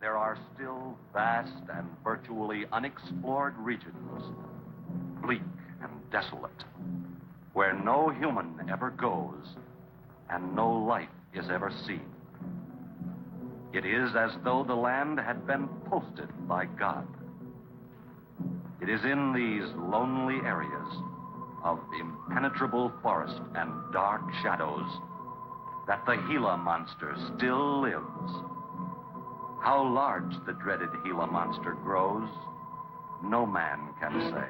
there are still vast and virtually unexplored regions, bleak and desolate, where no human ever goes and no life is ever seen. It is as though the land had been posted by God. It is in these lonely areas of impenetrable forest and dark shadows that the Gila monster still lives. How large the dreaded Gila monster grows, no man can say.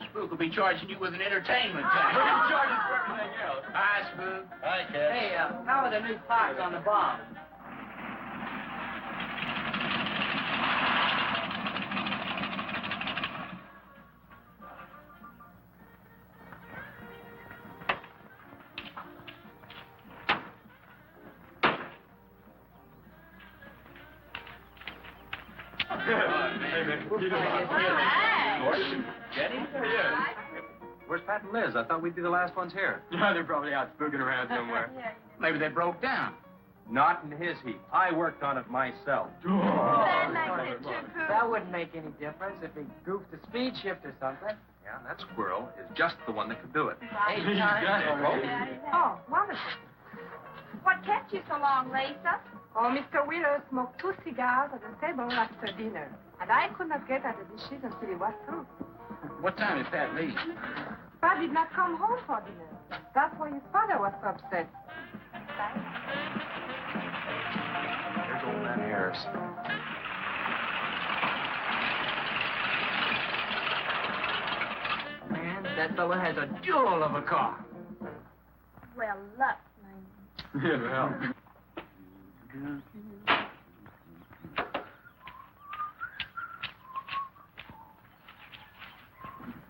Spook will be charging you with an entertainment tax. We're going to charge us for everything else. Hi, Spook. Hi, Cat. Hey, how are the new parts on the bomb? Jenny? Yeah. Where's Pat and Liz? I thought we'd be the last ones here. Yeah, they're probably out spooking around somewhere. Maybe they broke down. Not in his heap. I worked on it myself. That wouldn't make any difference if he goofed the speed shift or something. Yeah, that squirrel is just the one that could do it. Hey, He's done it. Oh, wonderful. What kept you so long, Lisa? Oh, Mr. Wheeler smoked 2 cigars at the table after dinner. And I could not get at the dishes until he was through. What time did Pat leave? Pat did not come home for dinner. That's why his father was so upset. There's old man Harris. Man, that fella has a jewel of a car. Well, luck, man. Yeah, well.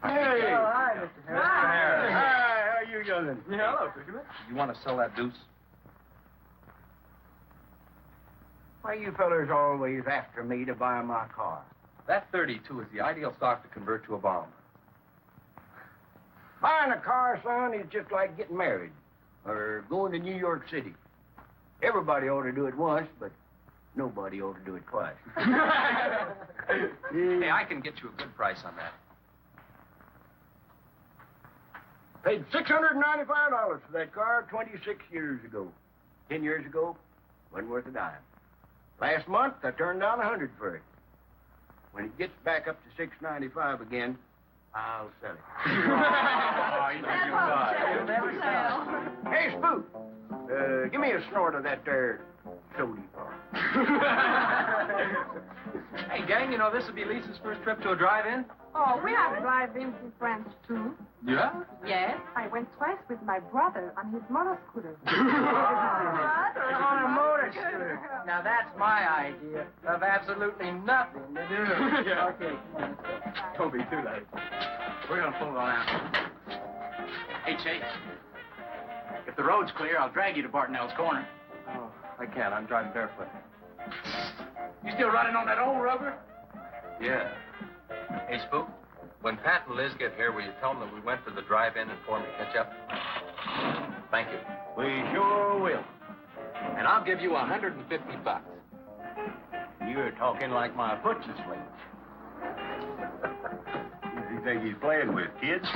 Hey! Oh, hi, Mr. Harris. Harris. Hi, how you doing? Yeah, hello, Fisherman. You want to sell that deuce? Why you fellers always after me to buy my car? That 32 is the ideal stock to convert to a bomb. Buying a car, son, is just like getting married or going to New York City. Everybody ought to do it once, but nobody ought to do it twice. Hey, I can get you a good price on that. Paid $695 for that car 26 years ago. 10 years ago, wasn't worth a dime. Last month, I turned down $100 for it. When it gets back up to $695 again, I'll sell it. Oh, You'll never sell. Hey, Spook, give me a snort of that there sody. Hey, gang, you know this will be Lisa's first trip to a drive-in? Oh, we have drive-ins in France, too. Yeah? Yes, I went twice with my brother on his motor scooter. On a motor scooter. Now, that's my idea of absolutely nothing to do. Yeah. Okay. Don't be too late. We're gonna pull it on out. Hey, Chase. If the road's clear, I'll drag you to Bartonell's corner. Oh, I can't. I'm driving barefoot. You still running on that old rubber? Yeah. Hey, Spook, when Pat and Liz get here, will you tell them that we went to the drive-in and for them to catch up? Thank you. We sure will. And I'll give you $150. You're talking like my butcher slave. Who do you think he's playing with, kids?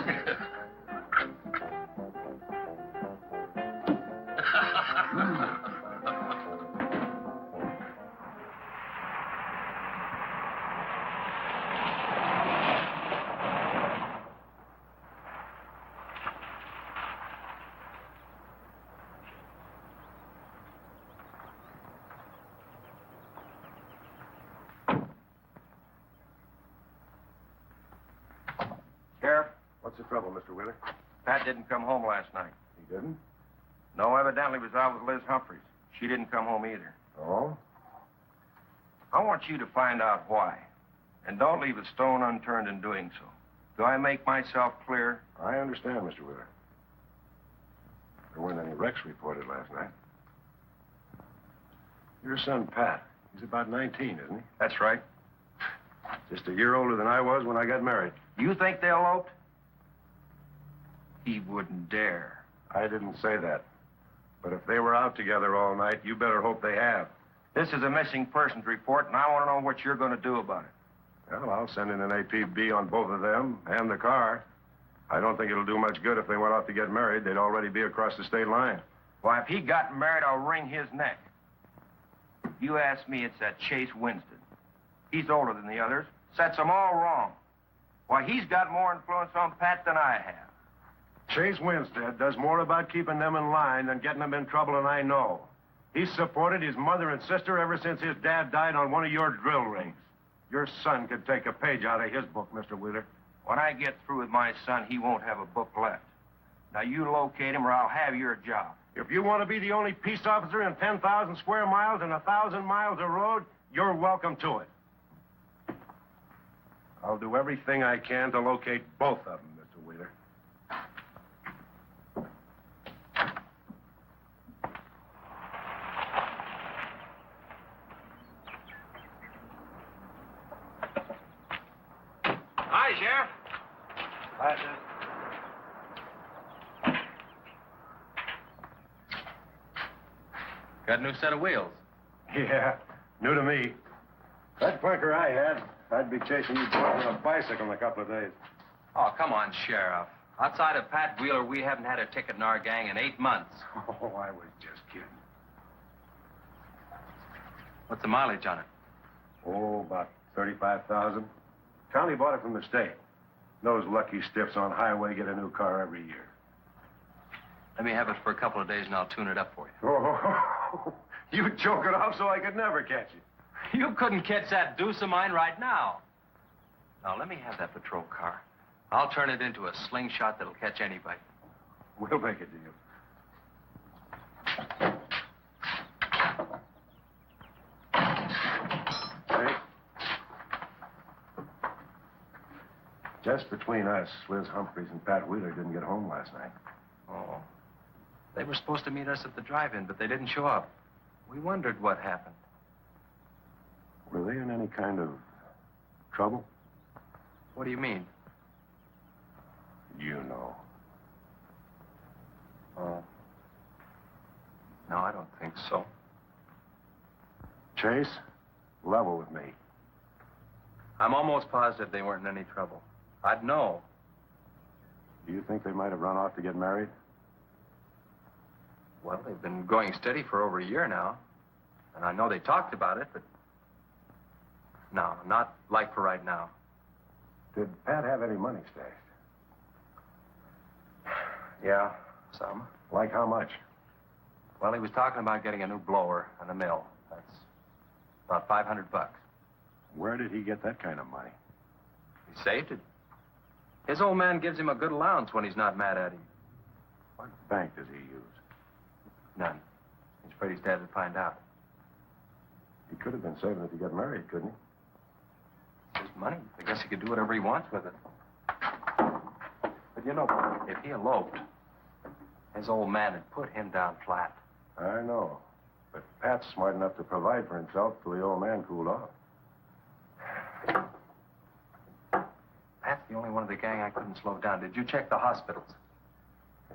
Sheriff, What's the trouble, Mr. Wheeler? Pat didn't come home last night. He didn't? No, evidently was out with Liz Humphreys. She didn't come home either. Oh? I want you to find out why. And don't leave a stone unturned in doing so. Do I make myself clear? I understand, Mr. Wheeler. There weren't any wrecks reported last night. Your son, Pat, he's about 19, isn't he? That's right. Just a year older than I was when I got married. You think they eloped? He wouldn't dare. I didn't say that. But if they were out together all night, you better hope they have. This is a missing persons report, and I want to know what you're going to do about it. Well, I'll send in an APB on both of them and the car. I don't think it'll do much good if they went out to get married. They'd already be across the state line. Why, if he got married, I'll wring his neck. You ask me, it's that Chase Winston. He's older than the others. Sets them all wrong. Why, he's got more influence on Pat than I have. Chase Winstead does more about keeping them in line than getting them in trouble, and I know. He's supported his mother and sister ever since his dad died on one of your drill rigs. Your son could take a page out of his book, Mr. Wheeler. When I get through with my son, he won't have a book left. Now, you locate him or I'll have your job. If you want to be the only peace officer in 10,000 square miles and 1,000 miles of road, you're welcome to it. I'll do everything I can to locate both of them, Mr. Wheeler. Hi, Sheriff. Hi, sir. Got a new set of wheels. Yeah, new to me. That clunker I had, I'd be chasing you boys on a bicycle in a couple of days. Oh, come on, Sheriff. Outside of Pat Wheeler, we haven't had a ticket in our gang in 8 months. Oh, I was just kidding. What's the mileage on it? Oh, about 35,000. County bought it from the state. Those lucky stiffs on highway get a new car every year. Let me have it for a couple of days and I'll tune it up for you. Oh, you choke it off so I could never catch you. You couldn't catch that deuce of mine right now. Now, let me have that patrol car. I'll turn it into a slingshot that'll catch anybody. We'll make a deal. Hey. Just between us, Liz Humphreys and Pat Wheeler didn't get home last night. Oh. They were supposed to meet us at the drive-in, but they didn't show up. We wondered what happened. Were they in any kind of trouble? What do you mean? You know. Oh. No, I don't think so. Chase, level with me. I'm almost positive they weren't in any trouble. I'd know. Do you think they might have run off to get married? Well, they've been going steady for over a year now. And I know they talked about it, but... No, not like for right now. Did Pat have any money stashed? Yeah, some. Like how much? Well, he was talking about getting a new blower and a mill. That's about $500. Where did he get that kind of money? He saved it. His old man gives him a good allowance when he's not mad at him. What bank does he use? None. He's afraid his dad would find out. He could have been saving it to get married, couldn't he? It's his money. I guess he could do whatever he wants with it. But you know, if he eloped, his old man had put him down flat. I know. But Pat's smart enough to provide for himself till the old man cooled off. Pat's the only one of the gang I couldn't slow down. Did you check the hospitals?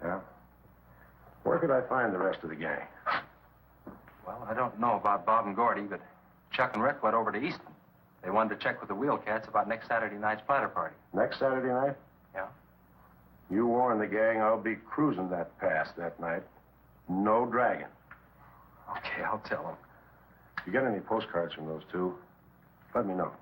Yeah? Where could I find the rest of the gang? Well, I don't know about Bob and Gordy, but Chuck and Rick went over to Easton. They wanted to check with the Wheelcats about next Saturday night's platter party. Next Saturday night? Yeah? You warn the gang I'll be cruising that pass that night. No dragging. Okay, I'll tell them. If you get any postcards from those two, let me know.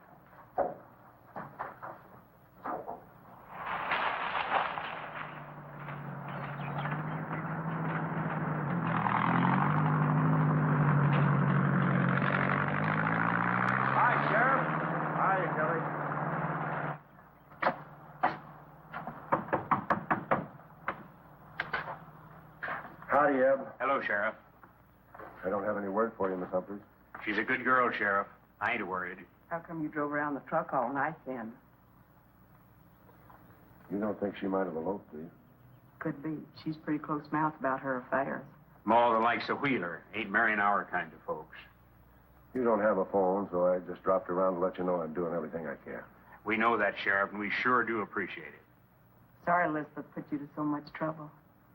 Hi, Sheriff. Hi, Kelly. Howdy, Eb. Hello, Sheriff. I don't have any word for you, Miss Humphries. She's a good girl, Sheriff. I ain't worried. How come you drove around the truck all night then? You don't think she might have eloped, do you? Could be. She's pretty close-mouthed about her affairs. Ma, the likes of Wheeler, ain't marrying our kind of folks. You don't have a phone, so I just dropped around to let you know I'm doing everything I can. We know that, Sheriff, and we sure do appreciate it. Sorry Elizabeth put you to so much trouble.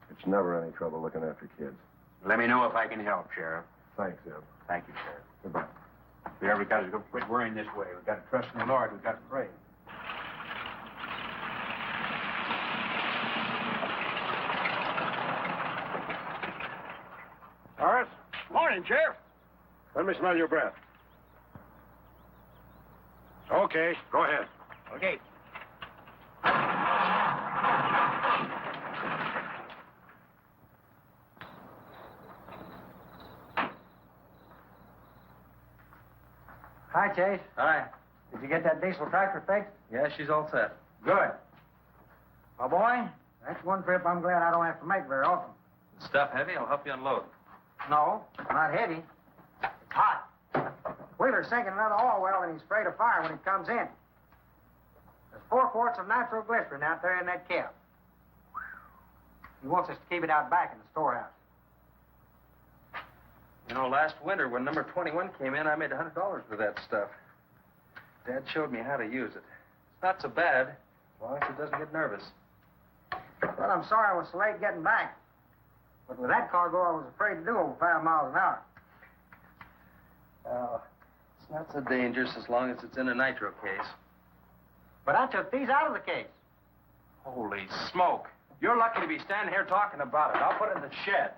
It's never any trouble looking after kids. Let me know if I can help, Sheriff. Thanks, Eb. Thank you, Sheriff. Goodbye. We ever got to quit worrying this way. We've got to trust in the Lord. We've got to pray. Horace? Morning, Sheriff. Let me smell your breath. Okay, go ahead. Okay. Hi, Chase. Hi. Did you get that diesel tractor fixed? Yeah, she's all set. Good. Well, boy, that's one trip I'm glad I don't have to make very often. Stuff heavy? I'll help you unload. No, not heavy. It's hot. Wheeler's sinking another oil well and he's afraid of fire when it comes in. There's 4 quarts of nitroglycerin out there in that cap. He wants us to keep it out back in the storehouse. You know, last winter when number 21 came in, I made $100 with that stuff. Dad showed me how to use it. It's not so bad, as long as it doesn't get nervous. Well, I'm sorry I was so late getting back. But with that cargo, I was afraid to do over 5 miles an hour. It's not so dangerous as long as it's in a nitro case. But I took these out of the case. Holy smoke. You're lucky to be standing here talking about it. I'll put it in the shed.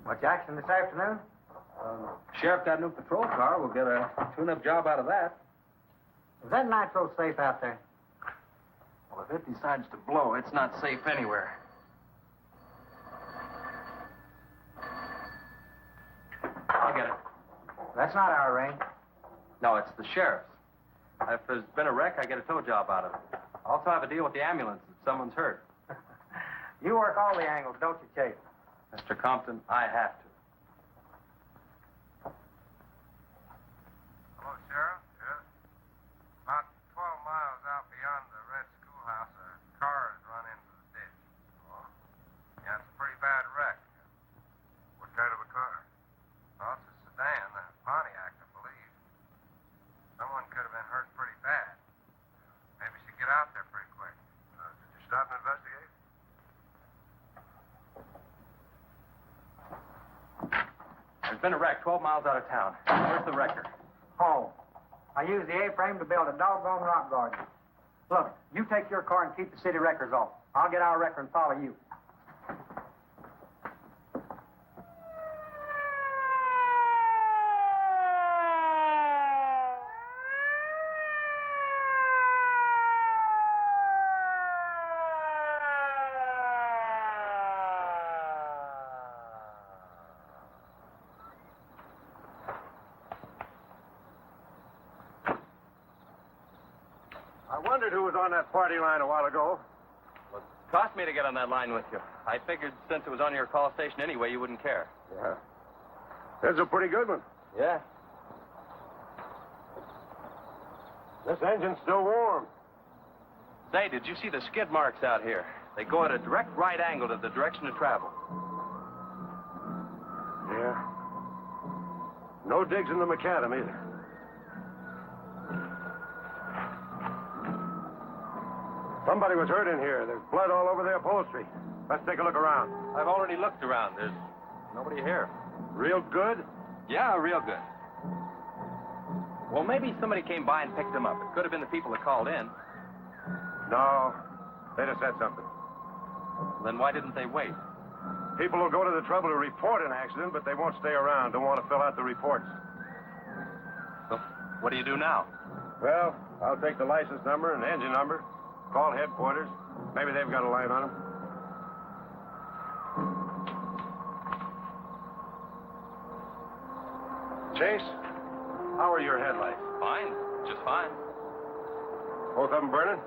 Much action this afternoon? Sheriff got a new patrol car. We'll get a tune-up job out of that. Is that nitro safe out there? Well, if it decides to blow, it's not safe anywhere. I'll get it. That's not our range. No, it's the sheriff's. If there's been a wreck, I get a tow job out of it. I also have a deal with the ambulance if someone's hurt. You work all the angles, don't you, Chase? Mr. Compton, I have to. Hello, Sheriff. Yes. About 12 miles out beyond the red schoolhouse, a car has run into the ditch. Oh? Yeah, it's a pretty bad wreck. What kind of a car? Oh, it's a sedan, a Pontiac, I believe. Someone could have been hurt pretty bad. Maybe we should get out there pretty quick. Did you stop and investigate? There's been a wreck 12 miles out of town. Where's the wrecker? Home. I used the A-frame to build a doggone rock garden. Look, you take your car and keep the city wreckers off. I'll get our wrecker and follow you. I wondered who was on that party line a while ago. Well, it cost me to get on that line with you. I figured since it was on your call station anyway, you wouldn't care. Yeah. That's a pretty good one. Yeah. This engine's still warm. Say, did you see the skid marks out here? They go at a direct right angle to the direction of travel. Yeah. No digs in the macadam either. Somebody was hurt in here. There's blood all over the upholstery. Let's take a look around. I've already looked around. There's nobody here. Real good? Yeah, real good. Well, maybe somebody came by and picked them up. It could have been the people that called in. No. They'd have said something. Then why didn't they wait? People will go to the trouble to report an accident, but they won't stay around. Don't want to fill out the reports. So, what do you do now? Well, I'll take the license number and engine number, call headquarters. Maybe they've got a line on them. Chase, how are your headlights? Fine. Just fine. Both of them burning?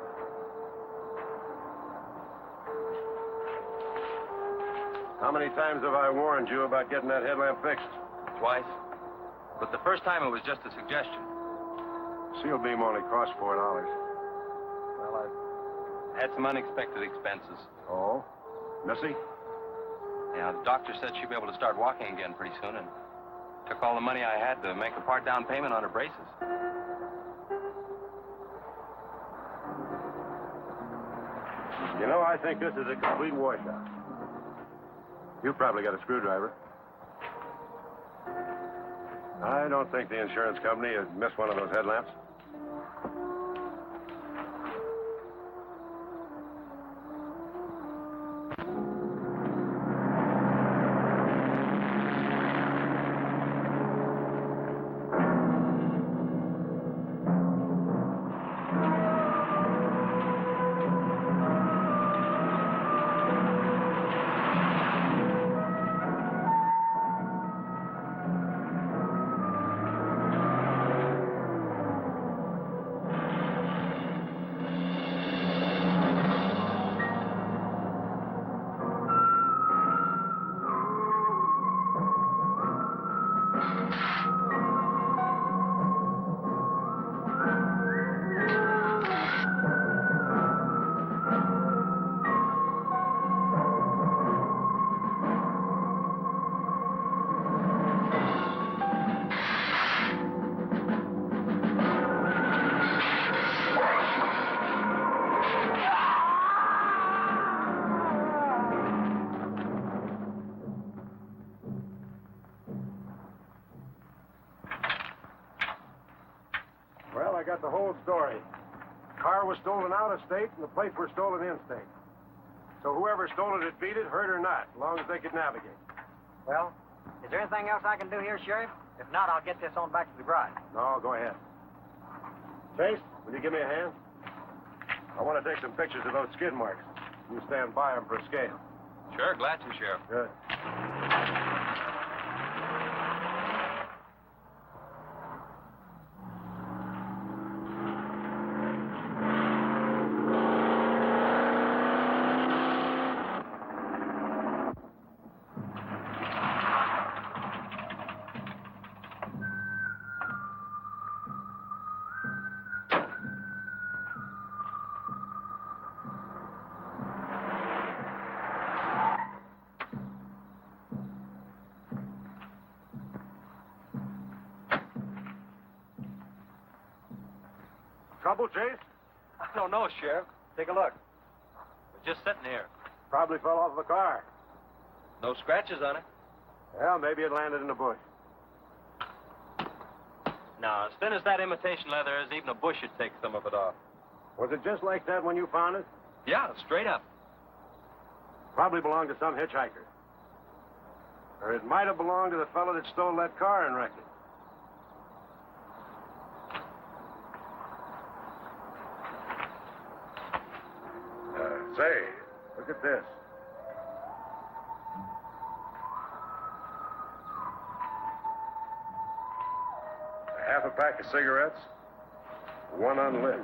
How many times have I warned you about getting that headlamp fixed? Twice. But the first time it was just a suggestion. Seal beam only costs $4. Well, I've had some unexpected expenses. Oh? Missy? Yeah, the doctor said she'd be able to start walking again pretty soon and took all the money I had to make a part down payment on her braces. You know, I think this is a complete washout. You probably got a screwdriver. I don't think the insurance company has missed one of those headlamps. Well, I got the whole story. The car was stolen out of state, and the plates were stolen in state. So whoever stole it had beat it, hurt or not, as long as they could navigate. Well, is there anything else I can do here, Sheriff? If not, I'll get this on back to the garage. No, go ahead. Chase, will you give me a hand? I want to take some pictures of those skid marks. You stand by them for a scale. Sure, glad to, Sheriff. Good. Trouble, Chase? I don't know, Sheriff. Take a look. We're just sitting here. Probably fell off the car. No scratches on it. Well, maybe it landed in a bush. No, as thin as that imitation leather is, even a bush should take some of it off. Was it just like that when you found it? Yeah, straight up. Probably belonged to some hitchhiker. Or it might have belonged to the fellow that stole that car and wrecked it. Say, look at this. A half a pack of cigarettes, one unlit.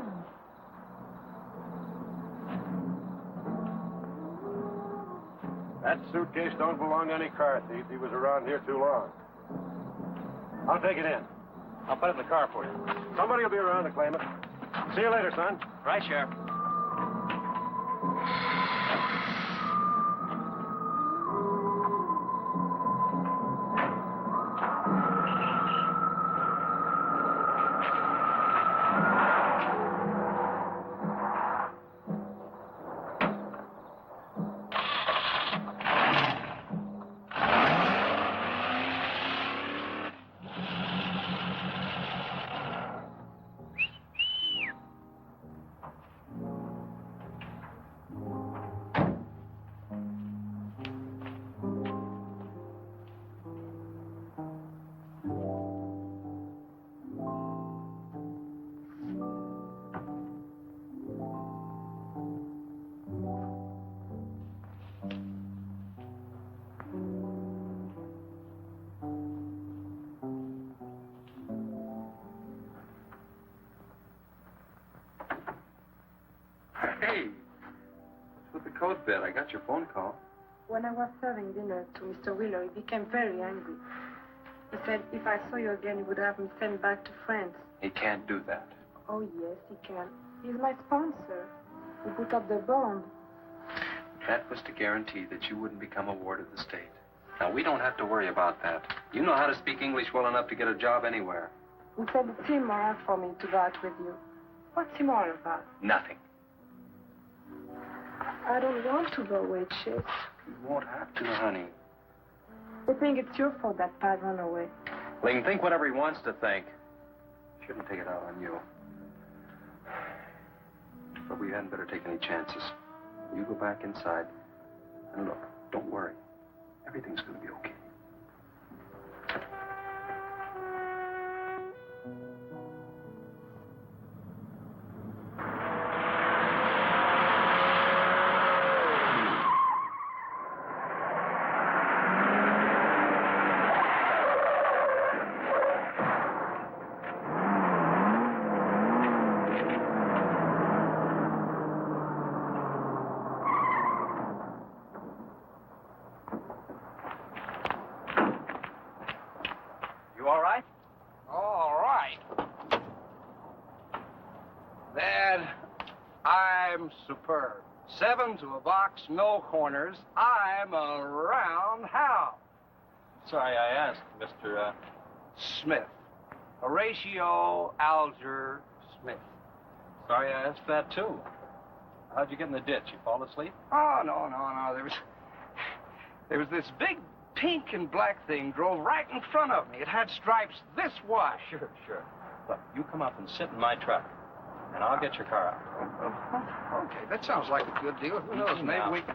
That suitcase don't belong to any car thief. He was around here too long. I'll take it in. I'll put it in the car for you. Somebody will be around to claim it. See you later, son. Right, Sheriff. Hey, what's with the coat bed? I got your phone call. When I was serving dinner to Mr. Wheeler, he became very angry. He said if I saw you again, he would have me sent back to France. He can't do that. Oh, yes, he can. He's my sponsor. He put up the bond. That was to guarantee that you wouldn't become a ward of the state. Now, we don't have to worry about that. You know how to speak English well enough to get a job anywhere. He said it's immoral for me to go out with you. What's immoral about? Nothing. I don't want to go away, Chase. You won't have to, honey. I think it's your fault that Pat ran away. Well, he can think whatever he wants to think. Shouldn't take it out on you. But we hadn't better take any chances. You go back inside. And look, don't worry. Everything's going to be okay. All right? All right. Dad, I'm superb. 7 to a box, no corners. I'm a roundhouse. Sorry I asked, Mr. Smith. Horatio Alger Smith. Sorry I asked that, too. How'd you get in the ditch? You fall asleep? Oh, no. There was this big pink and black thing drove right in front of me. It had stripes this wide. Sure. Look, you come up and sit in my truck, and I'll get your car out. Okay, that sounds like a good deal. Who knows? Maybe Now. we can.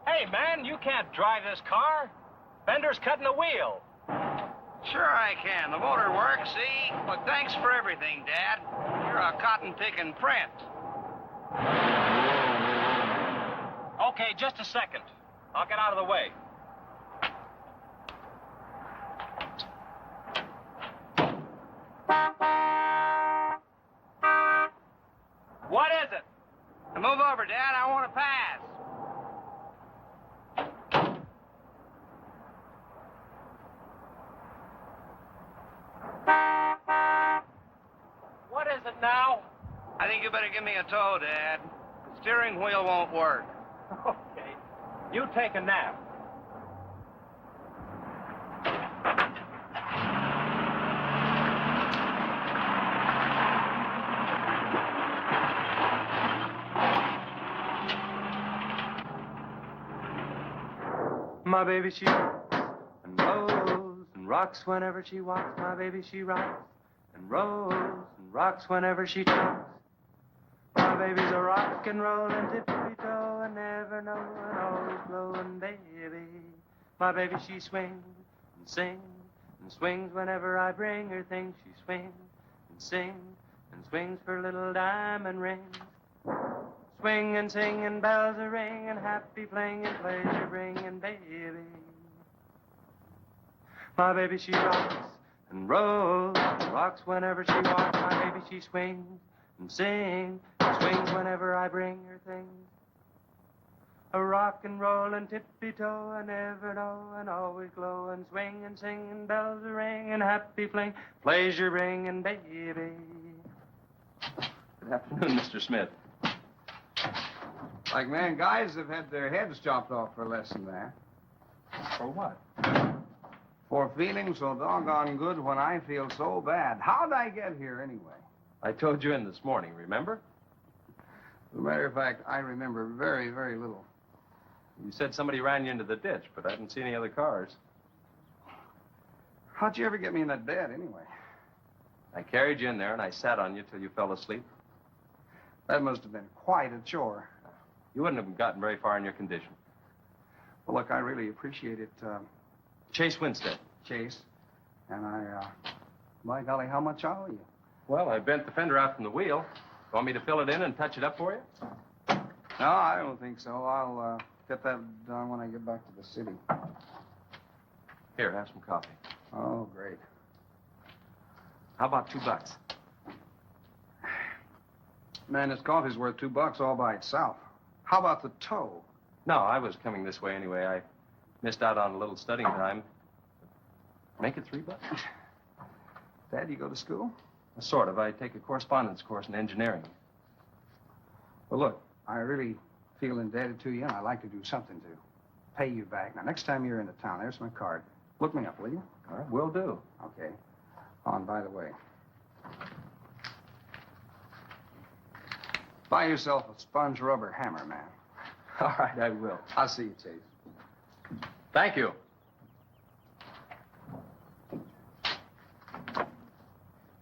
Hey, man, you can't drive this car. Bender's cutting the wheel. Sure I can. The motor works, see? But thanks for everything, Dad. You're a cotton-picking prince. Okay, just a second. I'll get out of the way. What is it? Now move over, Dad. I want to pass. What is it now? I think you better give me a tow, Dad. The steering wheel won't work. Okay. You take a nap. My baby, she rocks and rolls and rocks whenever she walks. My baby, she rocks and rolls and rocks whenever she talks. My baby's a rock and rollin' tippy-toe and never knowin', always blowin' baby. My baby, she swings and sings and swings whenever I bring her things. She swings and sings and swings for little diamond rings. Swing and sing and bells a ring and happy playing and pleasure bringing baby. My baby, she rocks and rolls and rocks whenever she walks. My baby, she swings and sings and swings whenever I bring her things. A rock and roll and tippy-toe and ever know and always glow and swing and sing and bells a ring and happy fling, pleasure bringing baby. Good afternoon, Mr. Smith. Like man, guys have had their heads chopped off for less than that. For what? For feeling so doggone good when I feel so bad. How'd I get here anyway? I told you in this morning, remember? As a matter of fact, I remember very, very little. You said somebody ran you into the ditch, but I didn't see any other cars. How'd you ever get me in that bed anyway? I carried you in there and I sat on you till you fell asleep. That must have been quite a chore. You wouldn't have gotten very far in your condition. Well, look, I really appreciate it, Chase Winstead. Chase. And by golly, how much I owe you? Well, I bent the fender out from the wheel. Want me to fill it in and touch it up for you? No, I don't think so. I'll get that done when I get back to the city. Here, have some coffee. Oh, great. How about $2? Man, this coffee's worth $2 all by itself. How about the tow? No, I was coming this way anyway. I missed out on a little studying time. Make it $3. Dad, you go to school? Sort of. I take a correspondence course in engineering. Well, look, I really feel indebted to you, and I'd like to do something to pay you back. Now, next time you're in the town, there's my card. Look me up, will you? All right, will do. Okay. Oh, and by the way, buy yourself a sponge rubber hammer, man. All right, I will. I'll see you, Chase. Thank you.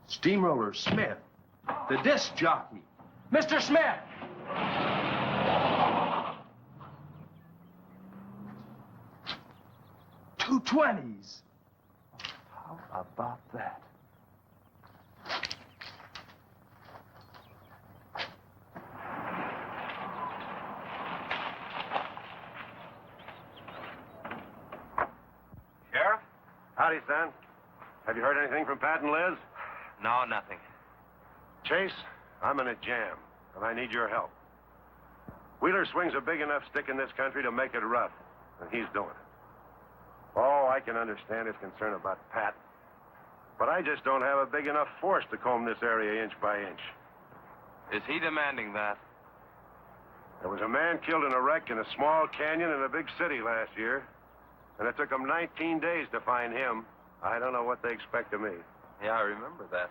Steamroller Smith, the disc jockey. Mr. Smith! $2.20s. How about that? Sheriff? Howdy, son. Have you heard anything from Pat and Liz? No, nothing. Chase, I'm in a jam, and I need your help. Wheeler swings a big enough stick in this country to make it rough, and he's doing it. Oh, I can understand his concern about Pat, but I just don't have a big enough force to comb this area inch by inch. Is he demanding that? There was a man killed in a wreck in a small canyon in a big city last year, and it took them 19 days to find him. I don't know what they expect of me. Yeah, I remember that.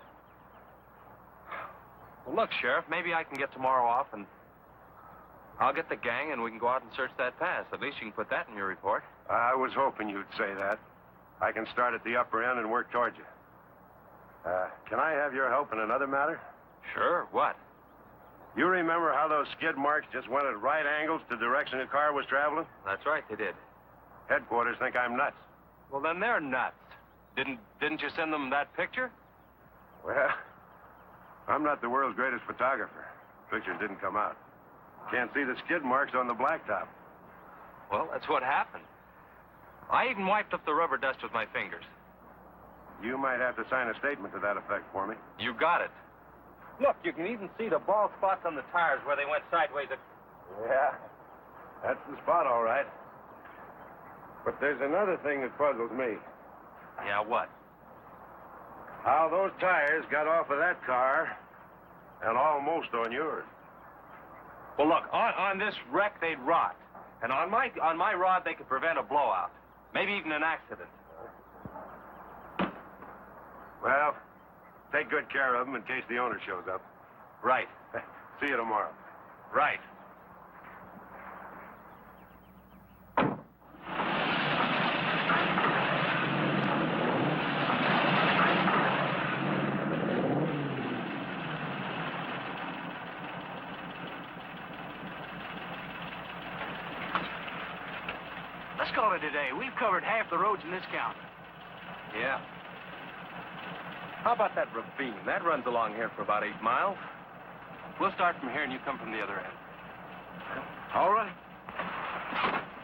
Well, look, Sheriff, maybe I can get tomorrow off and I'll get the gang and we can go out and search that pass. At least you can put that in your report. I was hoping you'd say that. I can start at the upper end and work towards you. Can I have your help in another matter? Sure, what? You remember how those skid marks just went at right angles to the direction the car was traveling? That's right, they did. Headquarters think I'm nuts. Well, then they're nuts. Didn't you send them that picture? Well, I'm not the world's greatest photographer. Pictures didn't come out. Can't see the skid marks on the blacktop. Well, that's what happened. I even wiped up the rubber dust with my fingers. You might have to sign a statement to that effect for me. You got it. Look, you can even see the bald spots on the tires where they went sideways. Yeah, that's the spot, all right. But there's another thing that puzzles me. Yeah, what? How those tires got off of that car and almost on yours. Well, look, on this wreck, they'd rot. And on my rod, they could prevent a blowout. Maybe even an accident. Well, take good care of them in case the owner shows up. Right. See you tomorrow. Right. Let's call it a day. We've covered half the roads in this county. Yeah. How about that ravine? That runs along here for about 8 miles. We'll start from here and you come from the other end. All right.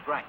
Right.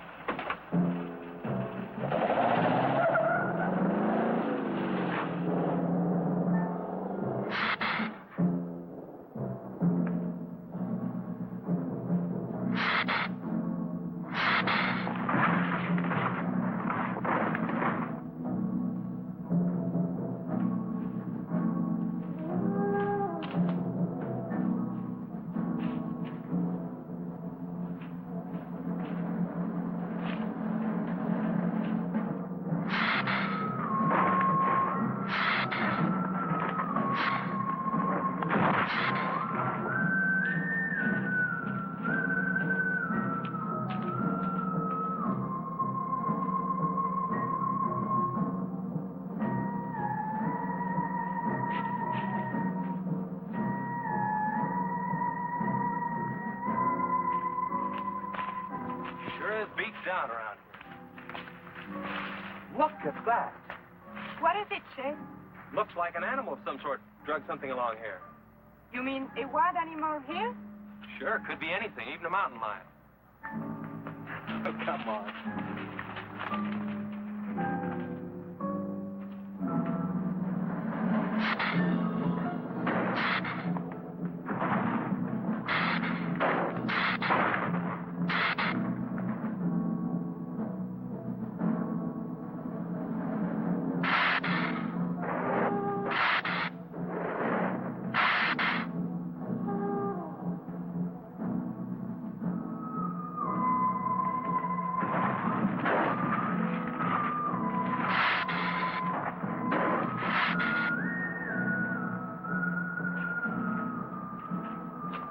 is beat down around here. Look at that. What is it, Chase? Looks like an animal of some sort drugged something along here. You mean a wild animal here? Sure, could be anything, even a mountain lion. Oh, come on.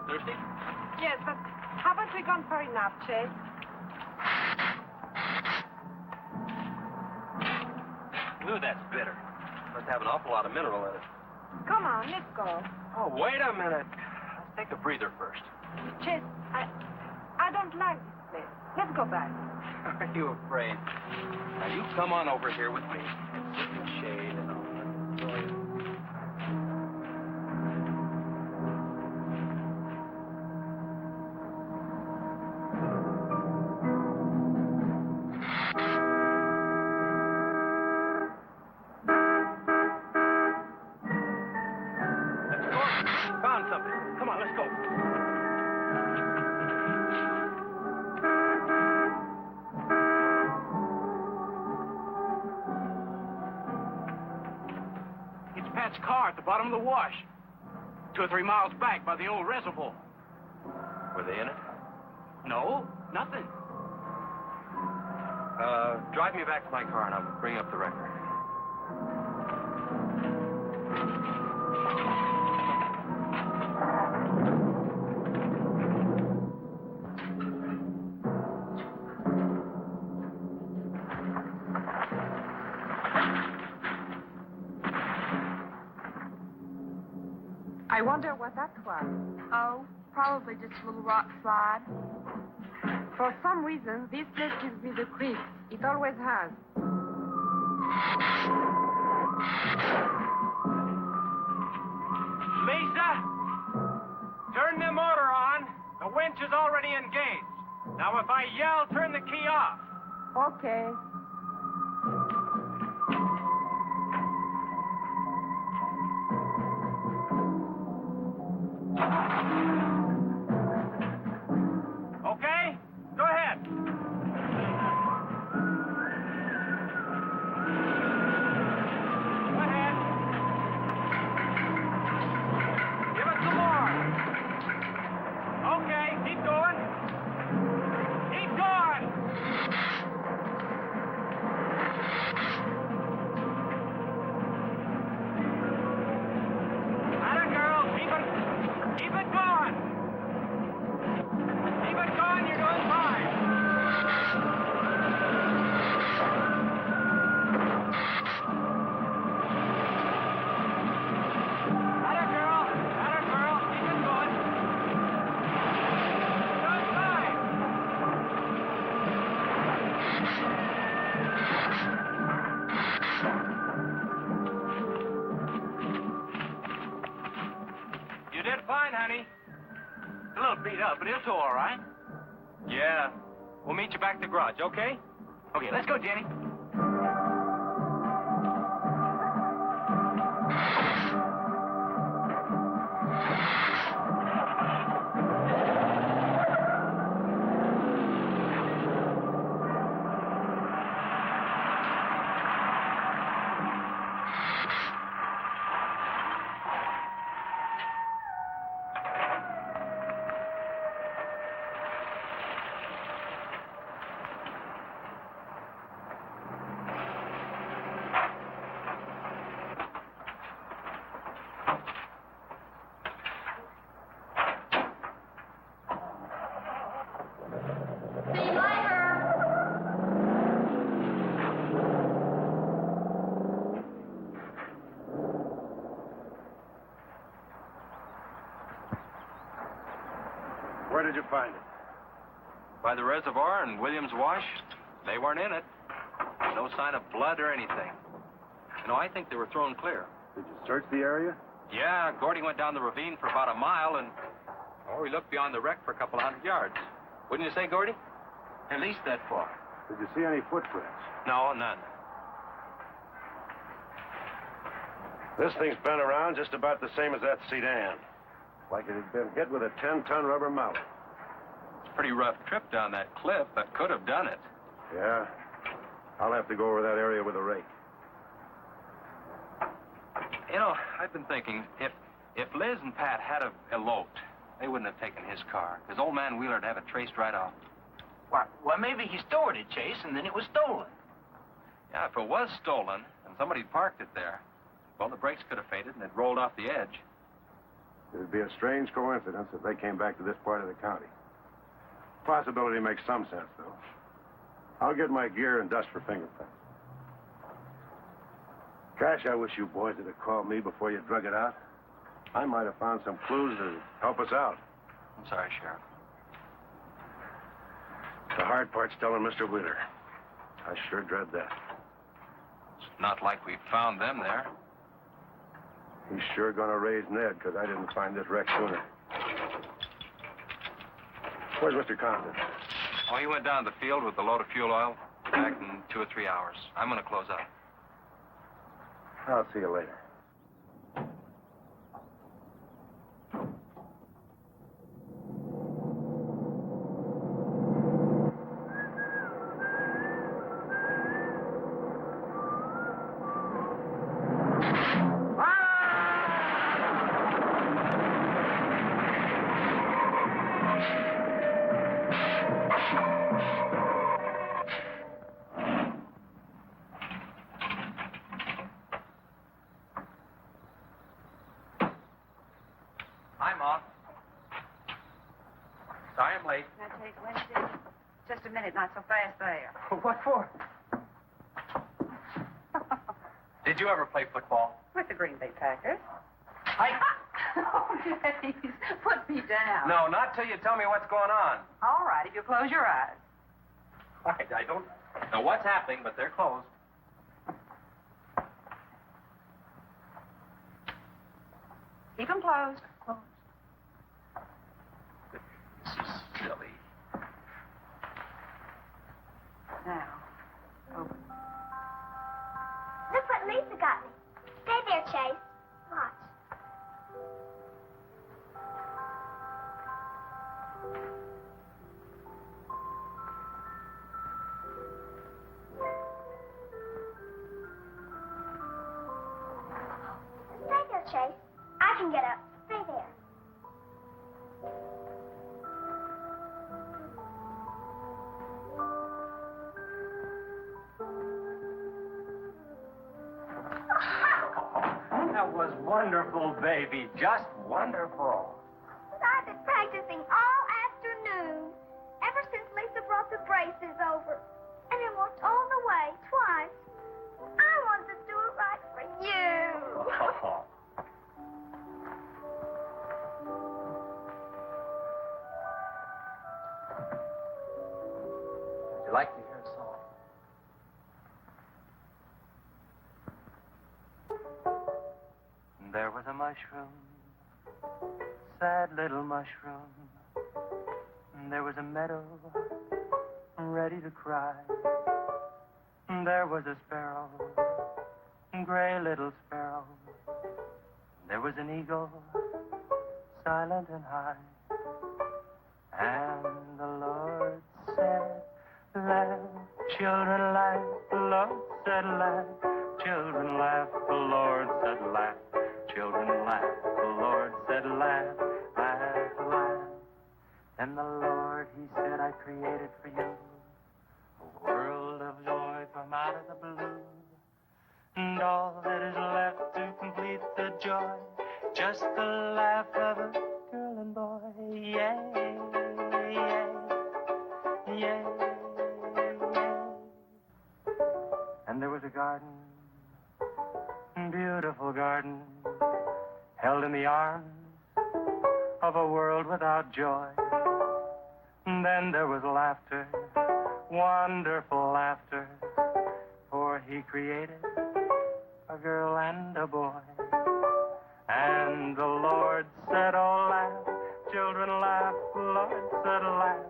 Thirsty? Yes, but haven't we gone far enough, Chase? Ooh, that's bitter. Must have an awful lot of mineral in it. Come on, let's go. Oh, wait a minute. Let's take a breather first. Chase, I don't like this place. Let's go back. Are you afraid? Now, you come on over here with me and sit in the shade and I'll enjoy it. Let's go. Found something. Come on, let's go. It's Pat's car at the bottom of the wash. 2 or 3 miles back by the old reservoir. Were they in it? No, nothing. Drive me back to my car and I'll bring up the record. I wonder what that was. Oh, probably just a little rock slide. For some reason, this place gives me the creeps. It always has. Lisa, turn the motor on. The winch is already engaged. Now, if I yell, turn the key off. Okay. Okay? Go ahead. Go ahead. Give it some more. Okay, keep going. Keep going. Atta girl, keep it going. Keep it going, you're doing fine. Atta girl, keep it going. You're doing fine. You did fine, honey. A little beat up, but it's all right. Yeah. We'll meet you back at the garage, okay? Okay, let's go, Jenny. See you later. Where did you find it? By the reservoir and Williams Wash, they weren't in it. No sign of blood or anything. You know, I think they were thrown clear. Did you search the area? Yeah, Gordy went down the ravine for about a mile and... Oh, we looked beyond the wreck for a couple of 100 yards. Wouldn't you say, Gordy? At least that far. Did you see any footprints? No, none. This thing's been around just about the same as that sedan. Like it had been hit with a 10-ton rubber mallet. It's a pretty rough trip down that cliff, but could have done it. Yeah? I'll have to go over that area with a rake. You know, I've been thinking, if Liz and Pat had have eloped, they wouldn't have taken his car, because old man Wheeler'd have it traced right off. Well, maybe he stored it, Chase, and then it was stolen. Yeah, if it was stolen, and somebody parked it there, well, the brakes could have faded and it rolled off the edge. It'd be a strange coincidence if they came back to this part of the county. Possibility makes some sense, though. I'll get my gear and dust for fingerprints. Gosh, I wish you boys had called me before you drug it out. I might have found some clues to help us out. I'm sorry, Sheriff. The hard part's telling Mr. Wheeler. I sure dread that. It's not like we found them there. He's sure gonna raise Ned, because I didn't find this wreck sooner. Where's Mr. Compton? Oh, he went down to the field with a load of fuel oil. Back in 2 or 3 hours. I'm going to close up. I'll see you later. Hi, Mom. Sorry I'm late. Now, Chase Winston, just a minute, not so fast there. What for? Did you ever play football? With the Green Bay Packers. I... Oh, please, put me down. No, not till you tell me what's going on. All right, if you close your eyes. I don't know what's happening, but they're closed. Keep them closed. This is silly. Now, open. Look what Lisa got me. Stay there, Chase. Watch. Stay there, Chase. I can get up. Stay there. That was wonderful, baby. Just wonderful. I've been practicing all afternoon. Ever since Lisa brought the braces over. And I walked all the way, twice. I wanted to do it right for you. Would you like to hear a song? There was a mushroom, sad little mushroom. There was a meadow, ready to cry. There was a sparrow, gray little sparrow. There was an eagle, silent and high. And the Lord said, laugh, children laugh. The Lord said, laugh, children laugh. The Lord said, laugh, children laugh. The Lord said, laugh, laugh, laugh. And the Lord, he said, I created for you a world of joy from out of the blue. And all that is left to complete the joy, just the laugh of a girl and boy. Yay, yay, yay, yay. And there was a garden, beautiful garden, held in the arms of a world without joy. And then there was laughter, wonderful laughter, for he created a girl and a boy. And the Lord said, oh, laugh, children laugh, the Lord said, laugh,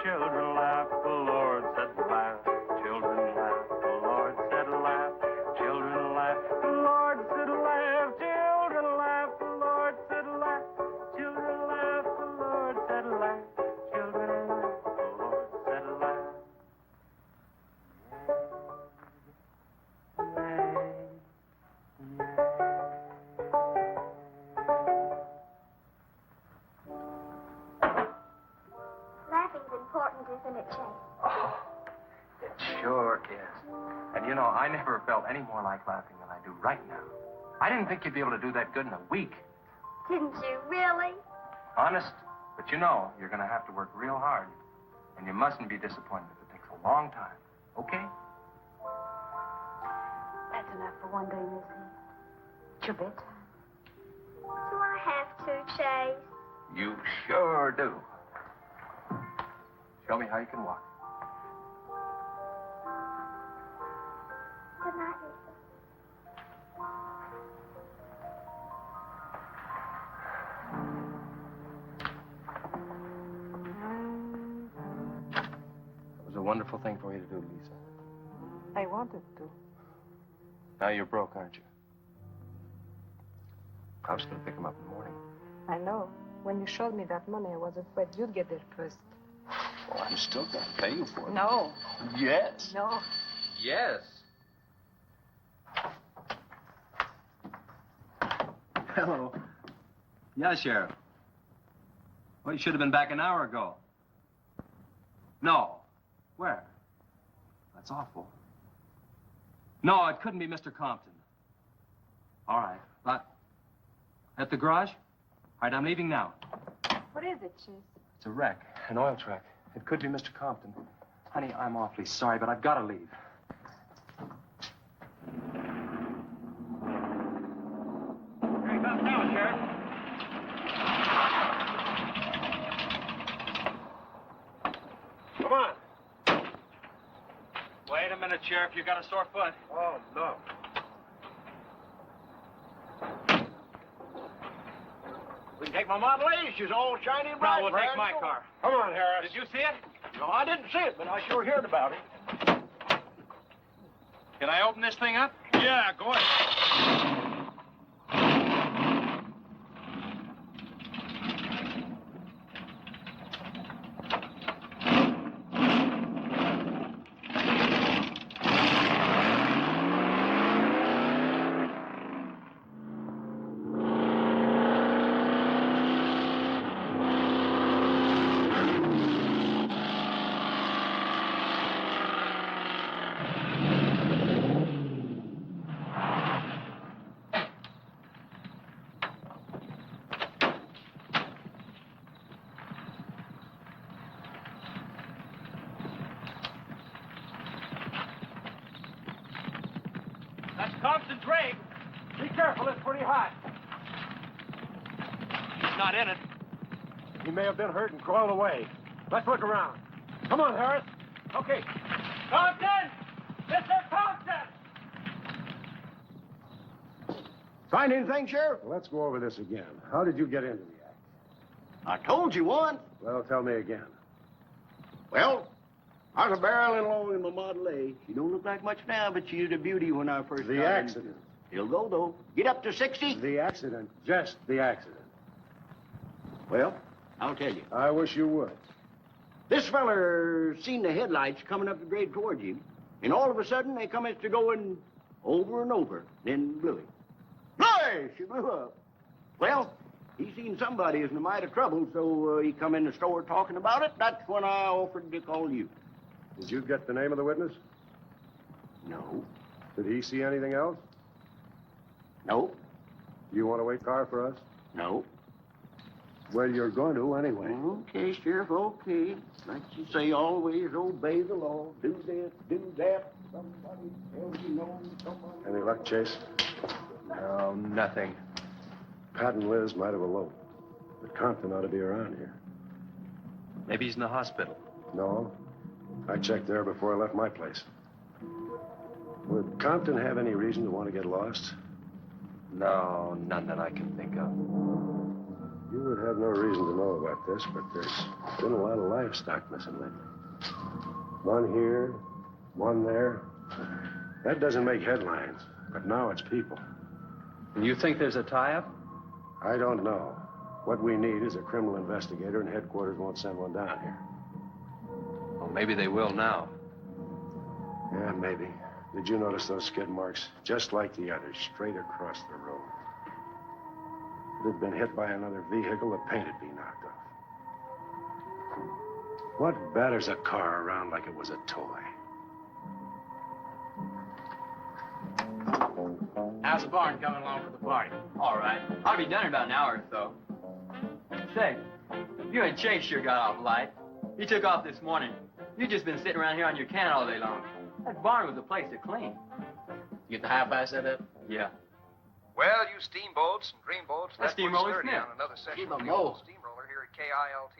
children laugh, the Lord said, laugh, children laugh, the Lord said, laugh, children laugh, the Lord said, laugh, children laugh, the Lord said, laugh, children laugh, the Lord said, laugh, children laugh, the Lord said, laugh. Laughing's important, isn't it, Chase? Oh, it sure is. And you know, I never felt any more like laughing than I do right now. I didn't think you'd be able to do that good in a week. Didn't you really? Honest. But you know, you're going to have to work real hard. And you mustn't be disappointed if it takes a long time. Okay? That's enough for one day, Missy. It's your bedtime. Do I have to, Chase? You sure do. Show me how you can walk. Good night, Lisa. It was a wonderful thing for you to do, Lisa. I wanted to. Now you're broke, aren't you? I was going to pick him up in the morning. I know. When you showed me that money, I was afraid you'd get there first. Well, I'm still going to pay you for it. No. Yes. No. Yes. Hello. Yeah, Sheriff. Well, you should have been back an hour ago. No. Where? That's awful. No, it couldn't be Mr. Compton. All right. But at the garage? All right, I'm leaving now. What is it, Chase? It's a wreck, an oil truck. It could be Mr. Compton. Honey, I'm awfully sorry, but I've got to leave. Here he comes now, Sheriff. Come on. Wait a minute, Sheriff. You got a sore foot. Oh, no. We can take my Model A. She's all shiny and bright. No, we'll take Brad. my car. Come on, Harris. Did you see it? No, I didn't see it, but I sure heard about it. Can I open this thing up? Yeah, go ahead. That's Compton's rig. Be careful, it's pretty hot. He's not in it. He may have been hurt and crawled away. Let's look around. Come on, Harris. Okay. Compton! Mr. Compton! Find anything, Sheriff? Let's go over this again. How did you get into the act? I told you once. Well, tell me again. Well, I was a barrel-in-law in my Model A. She don't look like much now, but she was a beauty when I first got The in. accident. It'll go, though. Get up to 60. The accident. Just the accident. Well, I'll tell you. I wish you would. This feller seen the headlights coming up the grade towards him, and all of a sudden they come to going over and over, then blew him. Hey, she blew up. Well, he seen somebody is in a mite of trouble, so he come in the store talking about it. That's when I offered to call you. Did you get the name of the witness? No. Did he see anything else? No. Do you want to wait car for us? No. Well, you're going to anyway. Okay, Sheriff, okay. Like you say, always obey the law. Do this, do that. Somebody tells you no, somebody... Any luck, Chase? No, nothing. Pat and Liz might have eloped, but Compton ought to be around here. Maybe he's in the hospital. No. I checked there before I left my place. Would Compton have any reason to want to get lost? No, none that I can think of. You would have no reason to know about this, but there's been a lot of livestock missing lately. One here, one there. That doesn't make headlines, but now it's people. And you think there's a tie-up? I don't know. What we need is a criminal investigator, and headquarters won't send one down here. Well, maybe they will now. Yeah, maybe. Did you notice those skid marks? Just like the others, straight across the road. If it had been hit by another vehicle, the paint would be knocked off. What batters a car around like it was a toy? How's the barn coming along for the party? All right. I'll be done in about an hour or so. Say, you and Chase sure got off light. You took off this morning. You've just been sitting around here on your can all day long. That barn was a place to clean. You get the high-five set up? Yeah. Well, you steamboats and dreamboats, That's let's put Steamroller sturdy Smith. on another session Keep of 'em the old low. steamroller here at KILT.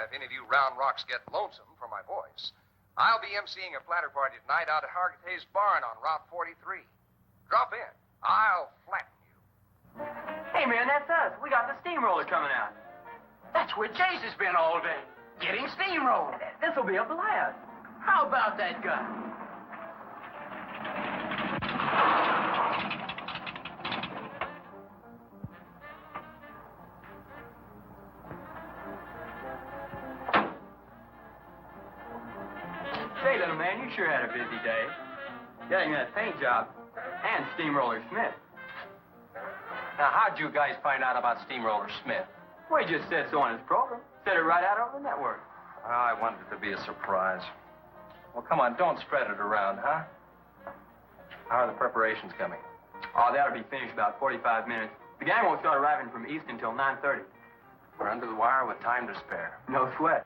If any of you round rocks get lonesome for my voice, I'll be emceeing a flatter party tonight out at Hargitay's Barn on Route 43. Drop in. I'll flatten you. Hey, man, that's us. We got the steamroller coming out. That's where Chase has been all day, getting steamrolled. This'll be a blast. How about that guy? Say, little man, you sure had a busy day. Getting that paint job and Steamroller Smith. Now, how'd you guys find out about Steamroller Smith? We just said so on his program. Said it right out over the network. I wanted it to be a surprise. Well, come on, don't spread it around, huh? How are the preparations coming? Oh, that'll be finished about 45 minutes. The gang won't start arriving from East until 9:30. We're under the wire with time to spare. No sweat.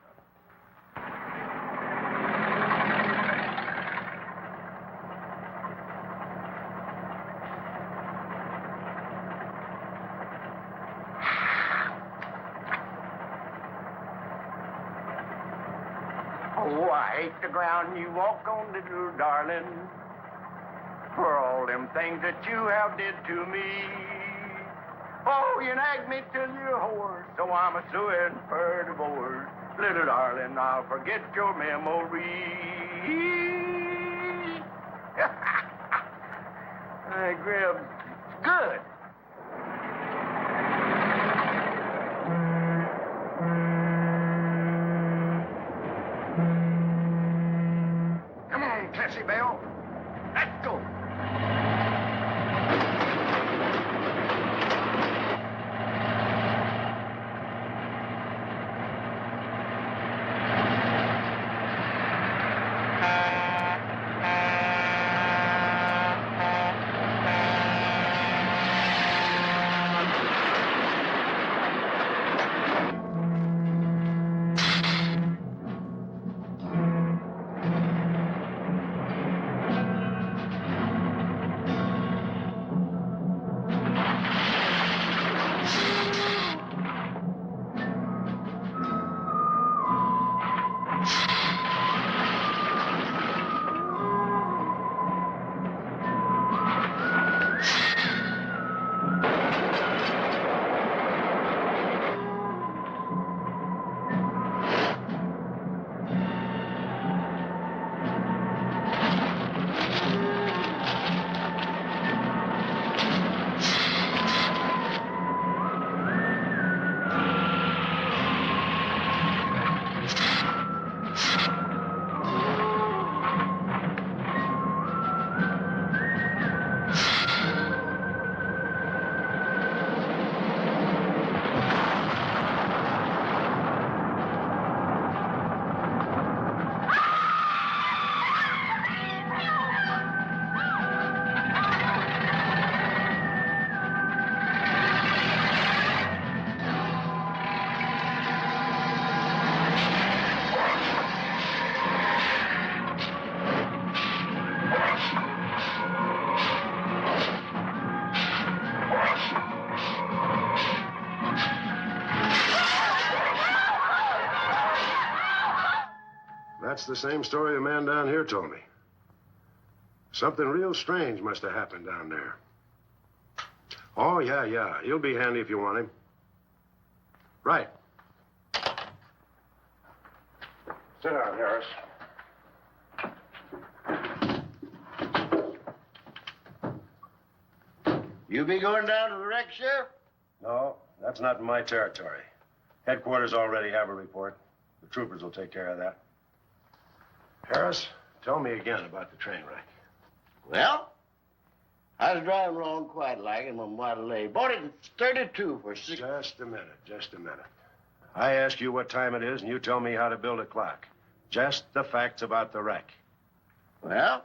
Oh, I hate the ground you walk on, little darling, for all them things that you have did to me. Oh, you nagged me till you're hoarse, so I'm a suing for divorce. Little darling, I'll forget your memory. Hey, Grib, good. Come on, Tessie Belle. Let's go. That's the same story the man down here told me. Something real strange must have happened down there. Oh, yeah. He'll be handy if you want him. Right. Sit down, Harris. You be going down to the wreck, Sheriff? No, that's not in my territory. Headquarters already have a report. The troopers will take care of that. Harris, tell me again about the train wreck. Well, I was driving along quiet like in my Model A. Bought it in 32 for $6. Just a minute. I ask you what time it is, and you tell me how to build a clock. Just the facts about the wreck. Well,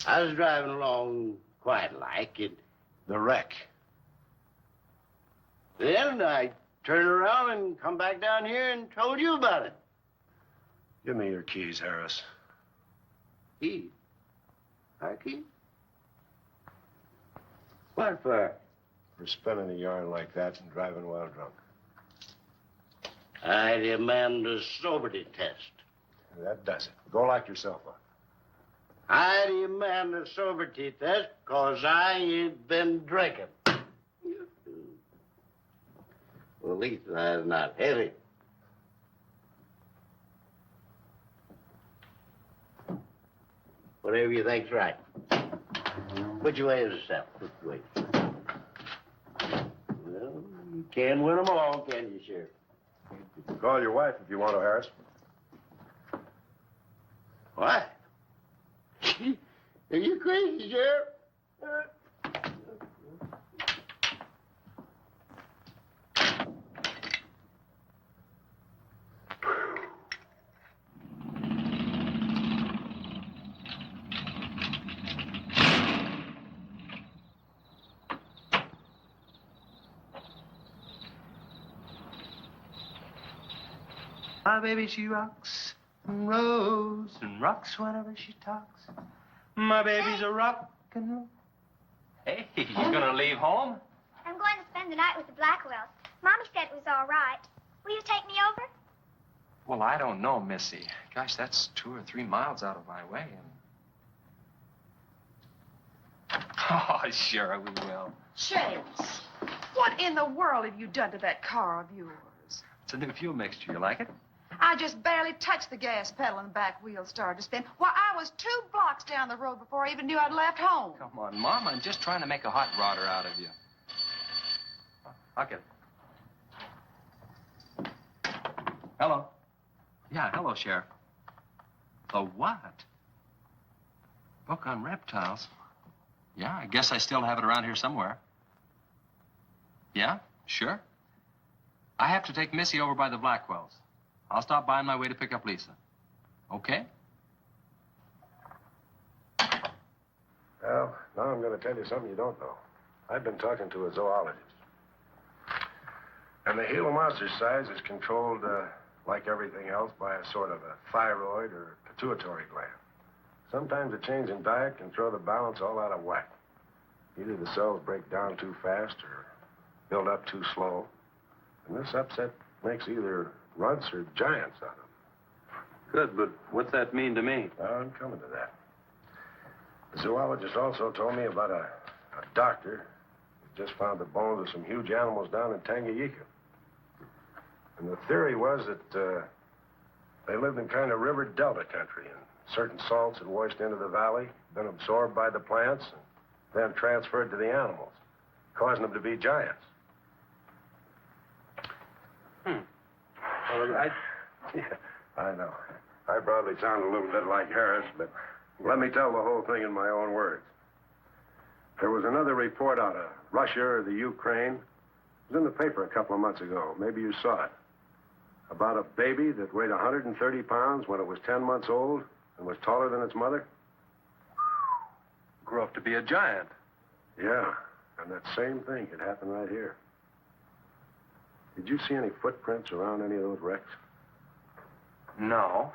I was driving along quiet like it. The wreck. Then I turned around and come back down here and told you about it. Give me your keys, Harris. Keys? Our keys? What for? For spinning a yarn like that and driving while drunk. I demand a sobriety test. That does it. Go lock yourself up. I demand a sobriety test because I ain't been drinking. Well, at least that's not heavy. Whatever you think's right. Put your way yourself. Put your way. Well, you can't win them all, can you, Sheriff? Call your wife if you want to, Harris. What? Are you crazy, Sheriff? My baby, she rocks and rolls and rocks whenever she talks. My baby's a rock and roll. Hey, you gonna leave home? I'm going to spend the night with the Blackwells. Mommy said it was all right. Will you take me over? Well, I don't know, Missy. Gosh, that's 2 or 3 miles out of my way. And... Oh, sure, we will. Chase, what in the world have you done to that car of yours? It's a new fuel mixture. You like it? I just barely touched the gas pedal and the back wheel started to spin. Why, I was 2 blocks down the road before I even knew I'd left home. Come on, Mom. I'm just trying to make a hot rodder out of you. I'll get it. Hello. Yeah, hello, Sheriff. The what? Book on reptiles? Yeah, I guess I still have it around here somewhere. Yeah, sure. I have to take Missy over by the Blackwells. I'll stop by on my way to pick up Lisa. Okay? Well, now I'm going to tell you something you don't know. I've been talking to a zoologist. And the Gila monster size is controlled, like everything else, by a sort of a thyroid or pituitary gland. Sometimes a change in diet can throw the balance all out of whack. Either the cells break down too fast or build up too slow. And this upset makes either runts or giants out of them. Good, but what's that mean to me? Well, I'm coming to that. The zoologist also told me about a doctor who just found the bones of some huge animals down in Tanganyika. And the theory was that they lived in kind of river delta country, and certain salts had washed into the valley, been absorbed by the plants, and then transferred to the animals, causing them to be giants. Well, yeah, I know. I probably sound a little bit like Harris, but let me tell the whole thing in my own words. There was another report out of Russia or the Ukraine. It was in the paper a couple of months ago. Maybe you saw it. About a baby that weighed 130 pounds when it was 10 months old and was taller than its mother. Grew up to be a giant. Yeah, and that same thing could happen right here. Did you see any footprints around any of those wrecks? No.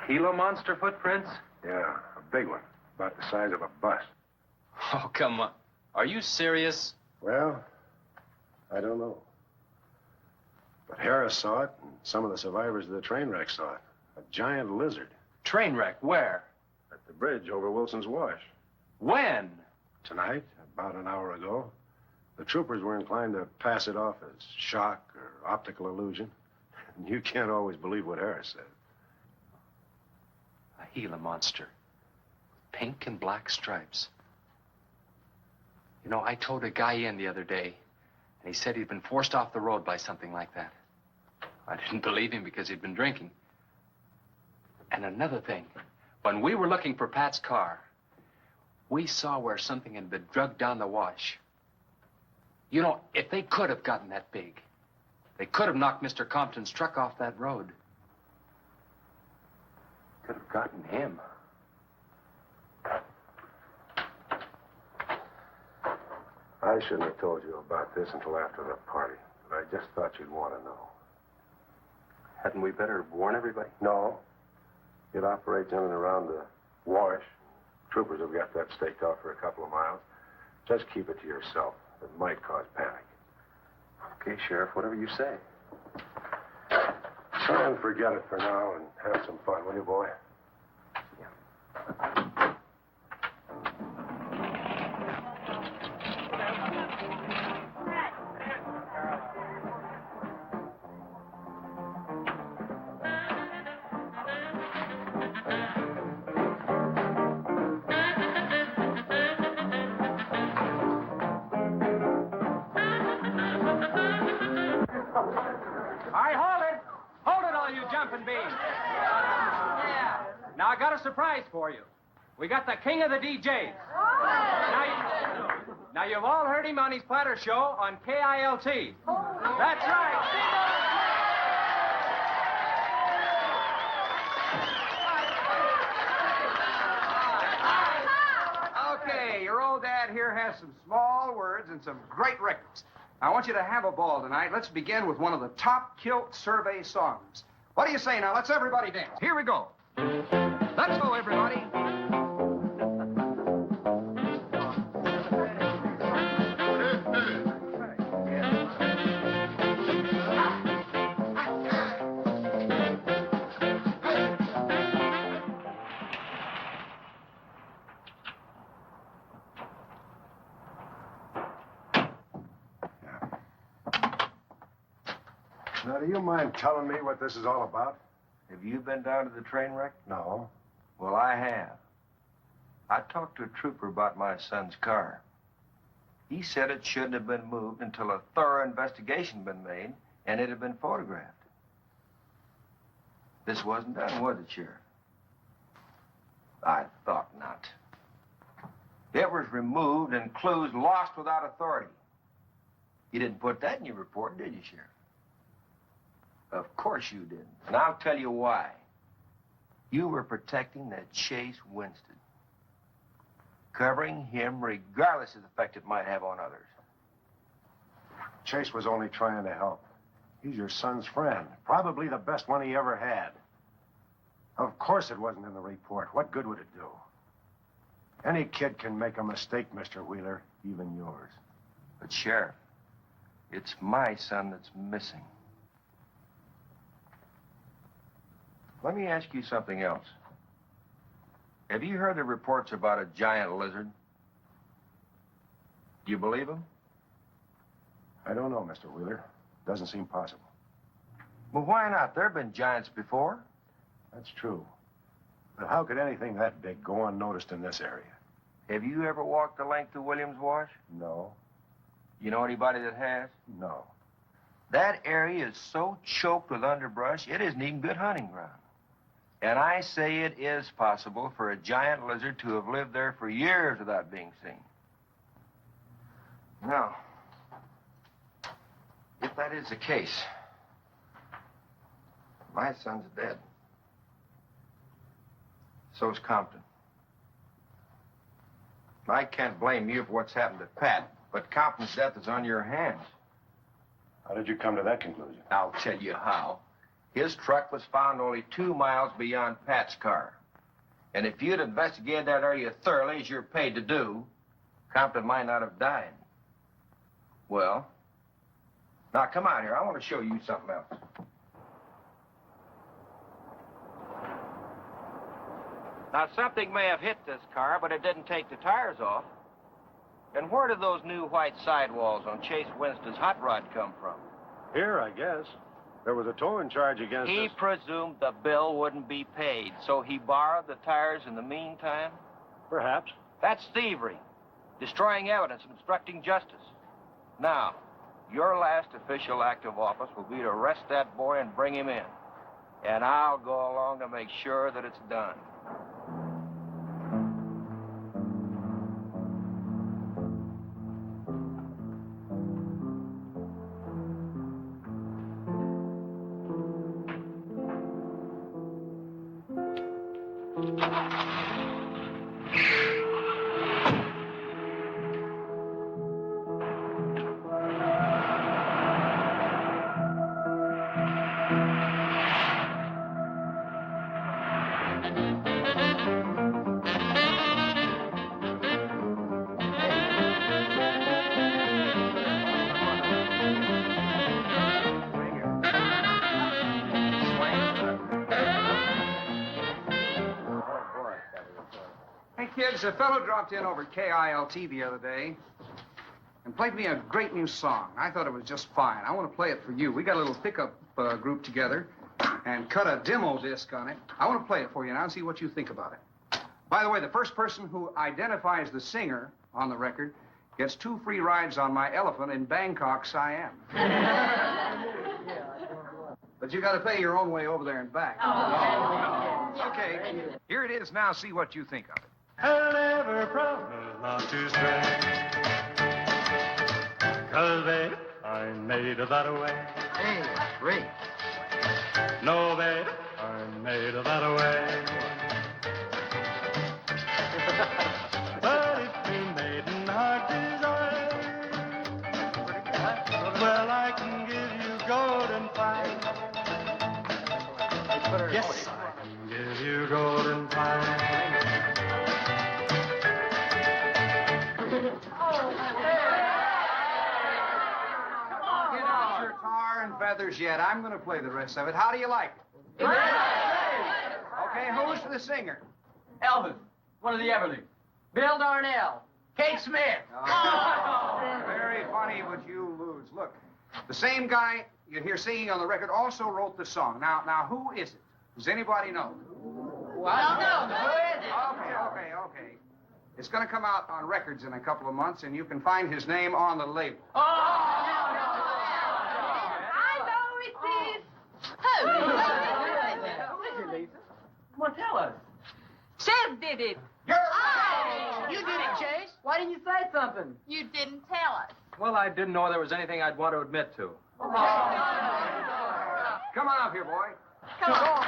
Gila monster footprints? Yeah, a big one, about the size of a bus. Oh, come on. Are you serious? Well, I don't know. But Harris saw it, and some of the survivors of the train wreck saw it. A giant lizard. Train wreck? Where? At the bridge over Wilson's Wash. When? Tonight, about an hour ago. The troopers were inclined to pass it off as shock or optical illusion. And you can't always believe what Harris said. A Gila monster. Pink and black stripes. You know, I towed a guy in the other day, and he said he'd been forced off the road by something like that. I didn't believe him because he'd been drinking. And another thing, when we were looking for Pat's car, we saw where something had been drugged down the wash. You know, if they could have gotten that big, they could have knocked Mr. Compton's truck off that road. Could have gotten him. I shouldn't have told you about this until after the party, but I just thought you'd want to know. Hadn't we better warn everybody? No. It operates in and around the wash. Troopers have got that staked out for a couple of miles. Just keep it to yourself. It might cause panic. Okay, Sheriff, whatever you say. Try and forget it for now and have some fun, will you, boy? Now, I got a surprise for you. We got the king of the DJs. Now, you've all heard him on his platter show on KILT. That's right. Okay, your old dad here has some small words and some great records. I want you to have a ball tonight. Let's begin with one of the top kilt survey songs. What do you say now? Let's everybody dance. Here we go. Let's go, everybody. Now, do you mind telling me what this is all about? Have you been down to the train wreck? No. Well, I have. I talked to a trooper about my son's car. He said it shouldn't have been moved until a thorough investigation had been made and it had been photographed. This wasn't done, was it, Sheriff? I thought not. It was removed and clues lost without authority. You didn't put that in your report, did you, Sheriff? Of course you didn't. And I'll tell you why. You were protecting that Chase Winston. Covering him regardless of the effect it might have on others. Chase was only trying to help. He's your son's friend. Probably the best one he ever had. Of course it wasn't in the report. What good would it do? Any kid can make a mistake, Mr. Wheeler, even yours. But, Sheriff, it's my son that's missing. Let me ask you something else. Have you heard the reports about a giant lizard? Do you believe them? I don't know, Mr. Wheeler. Doesn't seem possible. Well, why not? There have been giants before. That's true. But how could anything that big go unnoticed in this area? Have you ever walked the length of Williams Wash? No. You know anybody that has? No. That area is so choked with underbrush, it isn't even good hunting ground. And I say it is possible for a giant lizard to have lived there for years without being seen. Now, if that is the case, my son's dead. So's Compton. I can't blame you for what's happened to Pat, but Compton's death is on your hands. How did you come to that conclusion? I'll tell you how. His truck was found only 2 miles beyond Pat's car. And if you'd investigated that area thoroughly, as you're paid to do, Compton might not have died. Well, Now, come out here. I want to show you something else. Now, something may have hit this car, but it didn't take the tires off. And where did those new white sidewalls on Chase Winston's hot rod come from? Here, I guess. There was a towing charge against He us. presumed the bill wouldn't be paid, so he borrowed the tires in the meantime? Perhaps. That's thievery, destroying evidence and obstructing justice. Now, your last official act of office will be to arrest that boy and bring him in. And I'll go along to make sure that it's done. Hey, kids, a fellow dropped in over at KILT the other day and played me a great new song. I thought it was just fine. I want to play it for you. We got a little pickup group together and cut a demo disc on it. I want to play it for you now and see what you think about it. By the way, the first person who identifies the singer on the record gets 2 free rides on my elephant in Bangkok, Siam. But you got to pay your own way over there and back. Okay, here it is now. See what you think of it. I'll never promise not to stray. 'Cause, babe, I'm made of that way. Hey, great. No, babe, I'm made of that way. But if you maiden heart desire, well, I can give you golden fire. Yes, I can give you golden fire. Get out your tar and feathers yet. I'm going to play the rest of it. How do you like it? Okay, who's the singer? Elvis, one of the Everly. Bill Darnell. Kate Smith. Very funny, but you lose. Look, the same guy you hear singing on the record also wrote the song. Now, who is it? Does anybody know? What? No. Who is it? Okay. It's going to come out on records in a couple of months, and you can find his name on the label. I know it is. Who is it, Lisa? Well, tell us. Chef did it. You did it, Chase. Why didn't you say something? You didn't tell us. Well, I didn't know there was anything I'd want to admit to. Come on up here, boy. Come on.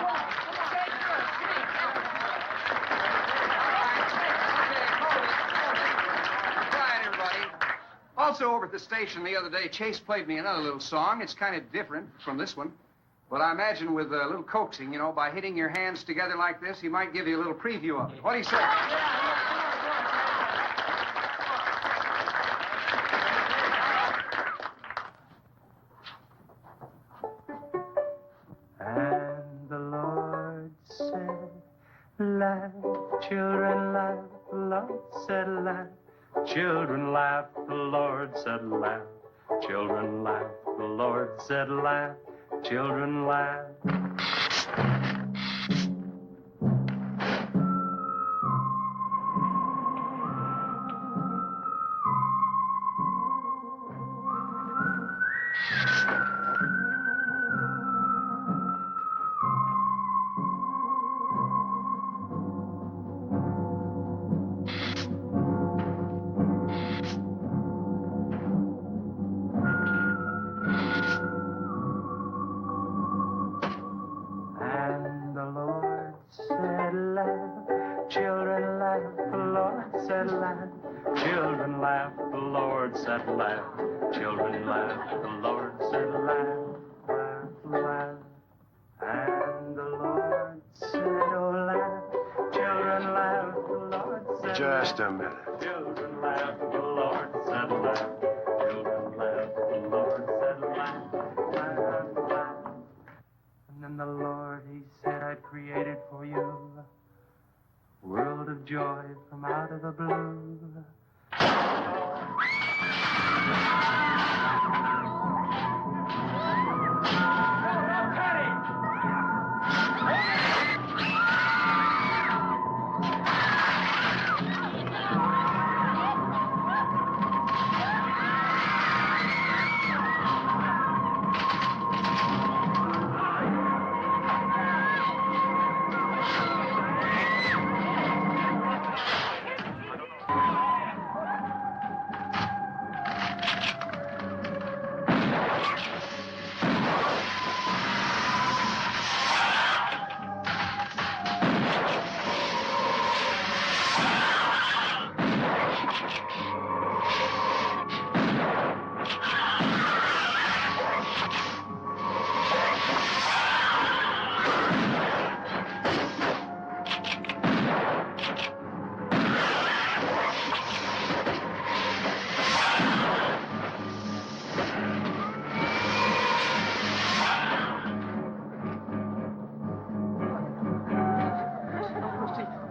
Quiet, everybody. Also, over at the station the other day, Chase played me another little song. It's kind of different from this one. But I imagine with a little coaxing, you know, by hitting your hands together like this, he might give you a little preview of it. What do you say? And the Lord said, laugh, children, laugh. The Lord said, laugh, children, laugh. The Lord said, laugh, children, laugh. The Lord said, laugh, children, laugh. Children laugh, the Lord said laugh. Children laugh, the Lord said laugh. Laugh, laugh. And the Lord said, oh, laugh. Children laugh, the Lord said Just laugh. a minute. Children laugh, the Lord said laugh. Children laugh, the Lord said laugh. and the Lord, he said, I'd created for you a world of joy from out of the blue.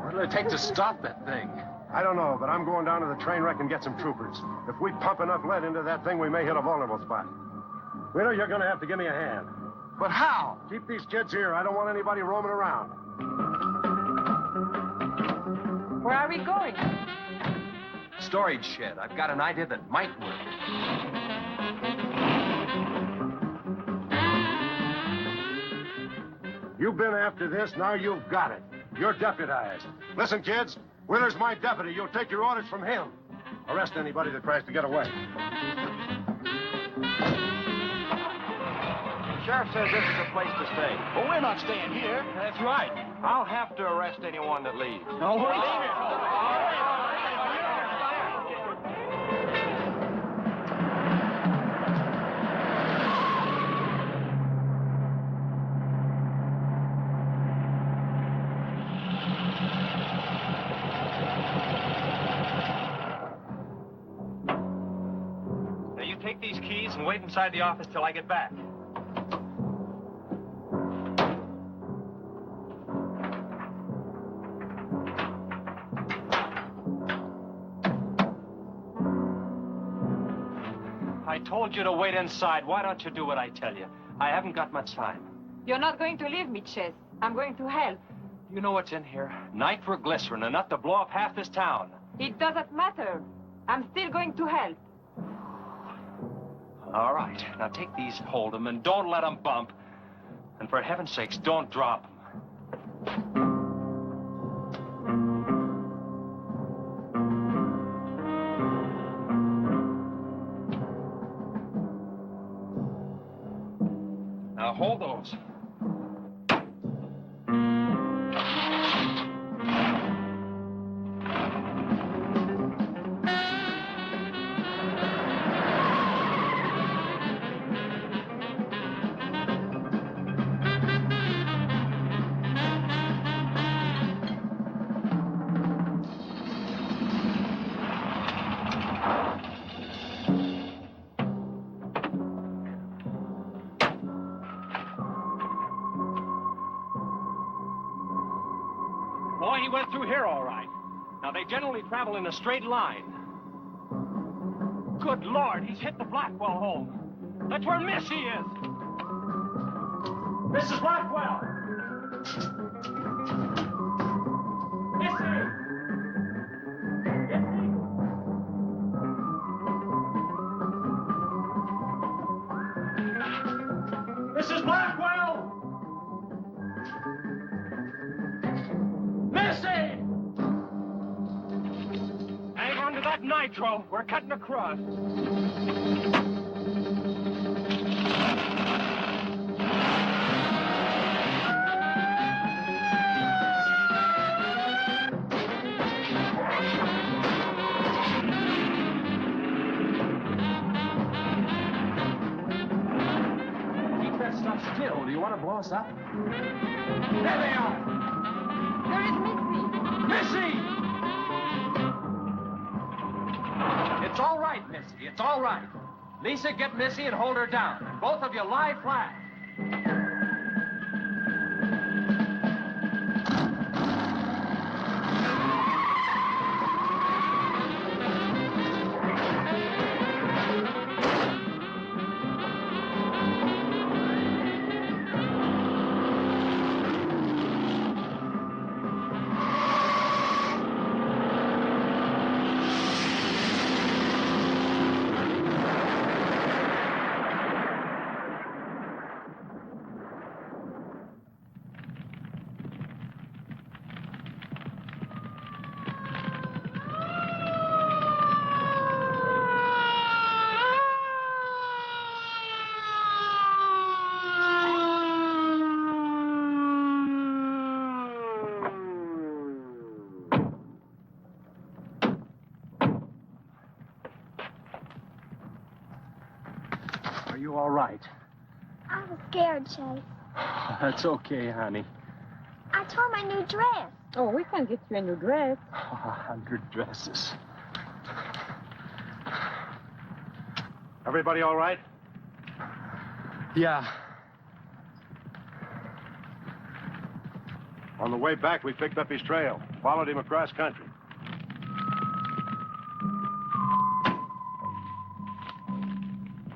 What'll it take to stop that thing? I don't know, but I'm going down to the train wreck and get some troopers. If we pump enough lead into that thing, we may hit a vulnerable spot. Wheeler, you're going to have to give me a hand. But how? Keep these kids here. I don't want anybody roaming around. Where are we going? Storage shed. I've got an idea that might work. You've been after this, now you've got it. You're deputized. Listen, kids, Wheeler's my deputy. You'll take your orders from him. Arrest anybody that tries to get away. The sheriff says this is a place to stay. Well, we're not staying here. That's right. I'll have to arrest anyone that leaves. No, we're leaving. Now, you take these keys and wait inside the office till I get back. I told you to wait inside. Why don't you do what I tell you? I haven't got much time. You're not going to leave me, Chess. I'm going to help. You know what's in here? Nitroglycerin, enough to blow up half this town. It doesn't matter. I'm still going to help. All right. Now take these, hold them, and don't let them bump. And for heaven's sakes, don't drop them. Now hold those. Boy, he went through here all right. Now, they generally travel in a straight line. Good Lord, he's hit the Blackwell home. That's where Missy is. Mrs. Blackwell! Missy! Mrs. Blackwell! Missy! Hang on to that nitro. We're cutting across. Keep that stuff still. Do you want to blow us up? There they are! There is Missy. Missy! It's all right, Missy. It's all right. Lisa, get Missy and hold her down. And both of you lie flat. you all right? I was scared, Chase. That's okay, honey. I tore my new dress. Oh, we can get you a new dress. 100 dresses. Everybody all right? Yeah. On the way back, we picked up his trail, followed him across country.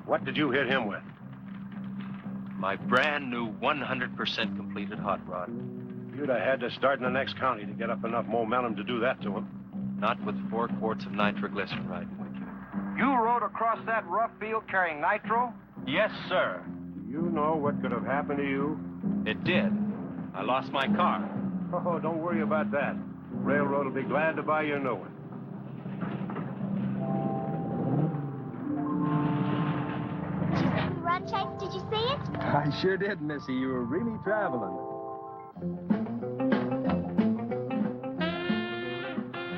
What did you hit him with? My brand new 100% completed hot rod. You'd have had to start in the next county to get up enough momentum to do that to him. Not with 4 quarts of nitroglycerin riding with you. You rode across that rough field carrying nitro? Yes, sir. Do you know what could have happened to you? It did. I lost my car. Oh, don't worry about that. Railroad will be glad to buy you a new one. Run, Chase, did you see it? I sure did, Missy. You were really traveling.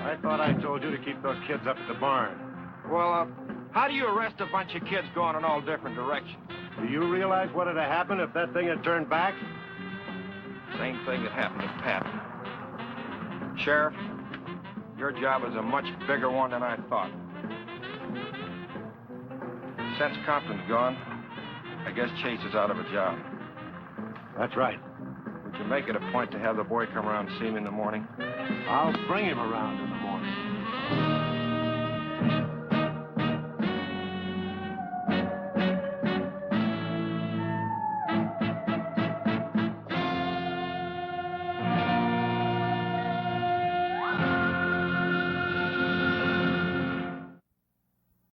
I thought I told you to keep those kids up at the barn. Well, how do you arrest a bunch of kids going in all different directions? Do you realize what would have happened if that thing had turned back? Same thing that happened to Pat. Sheriff, your job is a much bigger one than I thought. Since Compton's gone, I guess Chase is out of a job. That's right. Would you make it a point to have the boy come around and see me in the morning? I'll bring him around in the morning.